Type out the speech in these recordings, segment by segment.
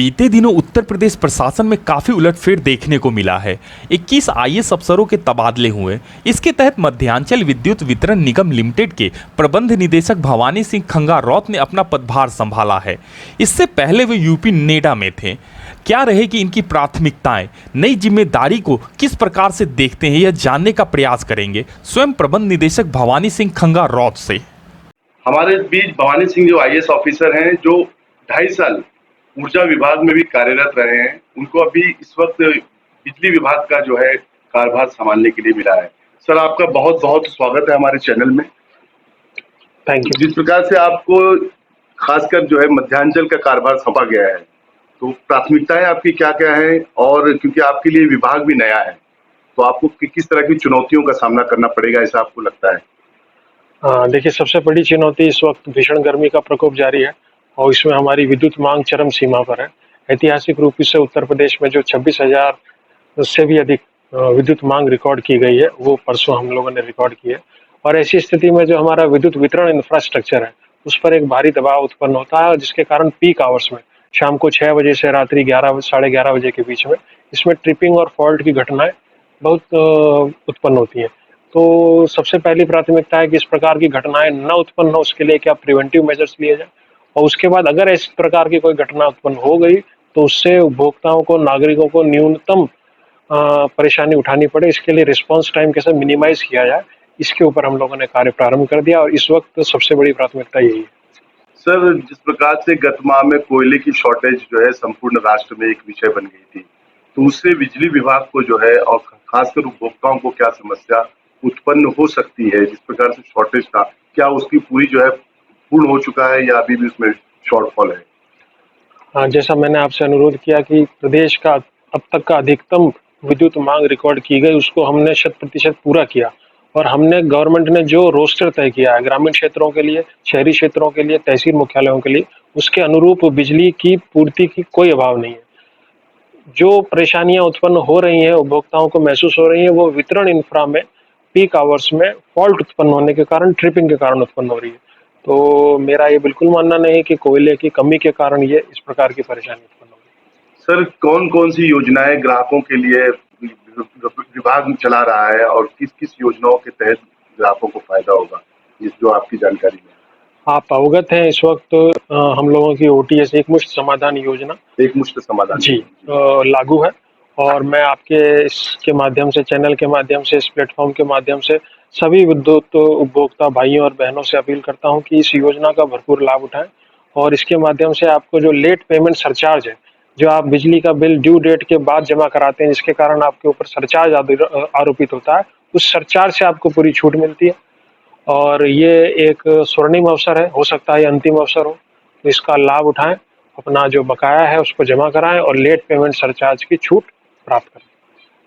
बीते दिनों उत्तर प्रदेश प्रशासन में काफी उलटफेर देखने को मिला है। 21 आईएएस अफसरों के तबादले हुए। इसके तहत मध्यांचल विद्युत वितरण निगम लिमिटेड के प्रबंध निदेशक भवानी सिंह खंगारौत ने अपना पदभार संभाला है। इससे पहले वे यूपी नेडा में थे। क्या रहेगी इनकी प्राथमिकताएं, नई जिम्मेदारी को किस प्रकार से देखते हैं, यह जानने का प्रयास करेंगे स्वयं प्रबंध निदेशक भवानी सिंह खंगारौत से। हमारे बीच भवानी सिंह जो आईएएस ऑफिसर हैं, जो 2.5 साल ऊर्जा विभाग में भी कार्यरत रहे हैं, उनको अभी इस वक्त बिजली विभाग का जो है कार्यभार संभालने के लिए मिला है। सर, आपका बहुत बहुत स्वागत है हमारे चैनल में। Thank you. जिस प्रकार से आपको खासकर जो है मध्यांचल का कार्यभार सौंपा गया है, तो प्राथमिकताएं आपकी क्या क्या है, और क्योंकि आपके लिए विभाग भी नया है, तो आपको किस तरह की चुनौतियों का सामना करना पड़ेगा, ऐसा आपको लगता है? देखिए, सबसे बड़ी चुनौती इस वक्त भीषण गर्मी का प्रकोप जारी है और इसमें हमारी विद्युत मांग चरम सीमा पर है। ऐतिहासिक रूप से उत्तर प्रदेश में जो 26,000 से भी अधिक विद्युत मांग रिकॉर्ड की गई है, वो परसों हम लोगों ने रिकॉर्ड की है। और ऐसी स्थिति में जो हमारा विद्युत वितरण इंफ्रास्ट्रक्चर है, उस पर एक भारी दबाव उत्पन्न होता है, जिसके कारण पीक आवर्स में शाम को 6 बजे से रात्रि 11 साढ़े 11 बजे के बीच में इसमें ट्रिपिंग और फॉल्ट की घटनाएं बहुत उत्पन्न होती हैं। तो सबसे पहली प्राथमिकता है कि इस प्रकार की घटनाएं न उत्पन्न हो, उसके लिए क्या प्रिवेंटिव मेजर्स लिए जाए, और उसके बाद अगर इस प्रकार की कोई घटना उत्पन्न हो गई तो उससे उपभोक्ताओं को, नागरिकों को न्यूनतम परेशानी उठानी पड़े, इसके लिए रिस्पांस टाइम कैसे मिनिमाइज किया जाए, इसके ऊपर हम लोगों ने कार्य प्रारंभ कर दिया और इस वक्त सबसे बड़ी प्राथमिकता यही है। सर, जिस प्रकार से गत माह में कोयले की शॉर्टेज जो है संपूर्ण राष्ट्र में एक विषय बन गई थी, तो उससे बिजली विभाग को जो है और खासकर उपभोक्ताओं को क्या समस्या उत्पन्न हो सकती है? जिस प्रकार से शॉर्टेज था, क्या उसकी पूरी जो है पूर्ण हो चुका है या अभी भी उसमें शॉर्टफॉल है? हाँ, जैसा मैंने आपसे अनुरोध किया कि प्रदेश का अब तक का अधिकतम विद्युत मांग रिकॉर्ड की गई, उसको हमने 100% पूरा किया। और हमने गवर्नमेंट ने जो रोस्टर तय किया है ग्रामीण क्षेत्रों के लिए, शहरी क्षेत्रों के लिए, तहसील मुख्यालयों के लिए, उसके अनुरूप बिजली की पूर्ति की कोई अभाव नहीं है। जो परेशानियां उत्पन्न हो रही हैं, उपभोक्ताओं को महसूस हो रही हैं, वो वितरण इंफ्रा में पीक आवर्स में फॉल्ट उत्पन्न होने के कारण, ट्रिपिंग के कारण उत्पन्न हो रही है। तो मेरा ये बिल्कुल मानना नहीं है कि कोयले की कमी के कारण ये इस प्रकार की परेशानी उत्पन्न हो रही है। सर, कौन कौन सी योजनाएं ग्राहकों के लिए विभाग चला रहा है और किस किस योजनाओं के तहत ग्राहकों को फायदा होगा, जिस जो आपकी जानकारी में? आप अवगत हैं, इस वक्त हम लोगों की ओटीएस एक मुश्त समाधान योजना एक मुश्त समाधान जी लागू है। और मैं आपके इसके माध्यम से, चैनल के माध्यम से, इस प्लेटफॉर्म के माध्यम से सभी विद्युत उपभोक्ता भाइयों और बहनों से अपील करता हूं कि इस योजना का भरपूर लाभ उठाएं। और इसके माध्यम से आपको जो लेट पेमेंट सरचार्ज है, जो आप बिजली का बिल ड्यू डेट के बाद जमा कराते हैं, जिसके कारण आपके ऊपर सरचार्ज आरोपित होता है, उस सरचार्ज से आपको पूरी छूट मिलती है। और ये एक स्वर्णिम अवसर है, हो सकता है ये अंतिम अवसर हो, तो इसका लाभ उठाएं, अपना जो बकाया है उसको जमा कराएं और लेट पेमेंट सरचार्ज की छूट प्राप्त करें।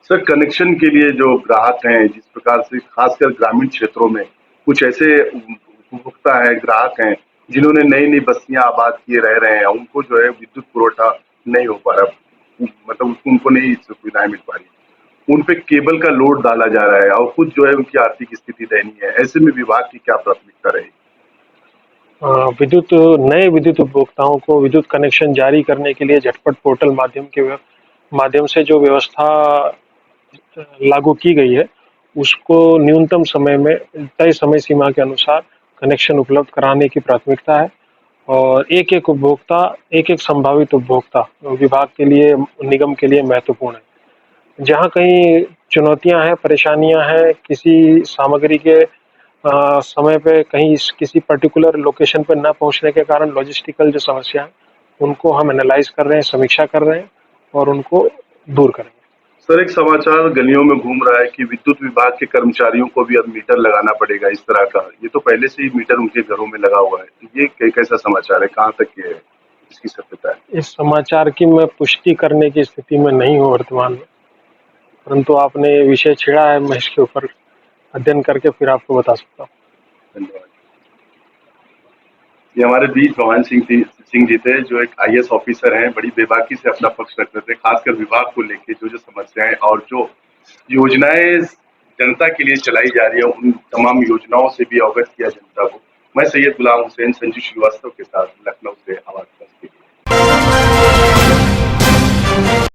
सर, कनेक्शन के लिए जो ग्राहक हैं, जिस प्रकार से खासकर ग्रामीण क्षेत्रों में कुछ ऐसे उपभोक्ता हैं, ग्राहक हैं, जिन्होंने नई नई बस्तियां आबाद किए रह रहे हैं, उनको जो है विद्युत पुरवठा नहीं हो पा रहा, मतलब उनको नहीं सुविधाएं मिल पा रही, उन पे केबल का लोड डाला जा रहा है और खुद जो है उनकी आर्थिक स्थिति दयनीय है। ऐसे में विभाग की क्या प्राथमिकता रहेगी? नए विद्युत उपभोक्ताओं को विद्युत कनेक्शन जारी करने के लिए झटपट पोर्टल माध्यम से जो व्यवस्था लागू की गई है, उसको न्यूनतम समय में, तय समय सीमा के अनुसार कनेक्शन उपलब्ध कराने की प्राथमिकता है। और एक एक उपभोक्ता, एक एक संभावित उपभोक्ता विभाग के लिए, निगम के लिए महत्वपूर्ण है। जहाँ कहीं चुनौतियां हैं, परेशानियां हैं, किसी सामग्री के समय पे कहीं किसी पर्टिकुलर लोकेशन पर न पहुंचने के कारण लॉजिस्टिकल जो समस्या है, उनको हम एनालाइज कर रहे हैं, समीक्षा कर रहे हैं और उनको दूर करेंगे। सर, एक समाचार गलियों में घूम रहा है कि विद्युत विभाग के कर्मचारियों को भी अब मीटर लगाना पड़ेगा इस तरह का। ये तो पहले से ही मीटर उनके घरों में लगा हुआ है, तो ये कैसा समाचार है, कहाँ तक ये है, इसकी सत्यता है? इस समाचार की मैं पुष्टि करने की स्थिति में नहीं हूँ वर्तमान में, परंतु आपने ये विषय छेड़ा है, मैं इसके ऊपर अध्ययन करके फिर आपको बता सकता हूँ। धन्यवाद। ये हमारे बीच भवानी सिंह जी थे, जो एक आईएएस ऑफिसर हैं, बड़ी बेबाकी से अपना पक्ष रखते थे, खासकर विभाग को लेके जो जो समस्याएं और जो योजनाएं जनता के लिए चलाई जा रही है, उन तमाम योजनाओं से भी अवगत किया जनता को। मैं सैयद गुलाम हुसैन, संजू श्रीवास्तव के साथ लखनऊ से आवाज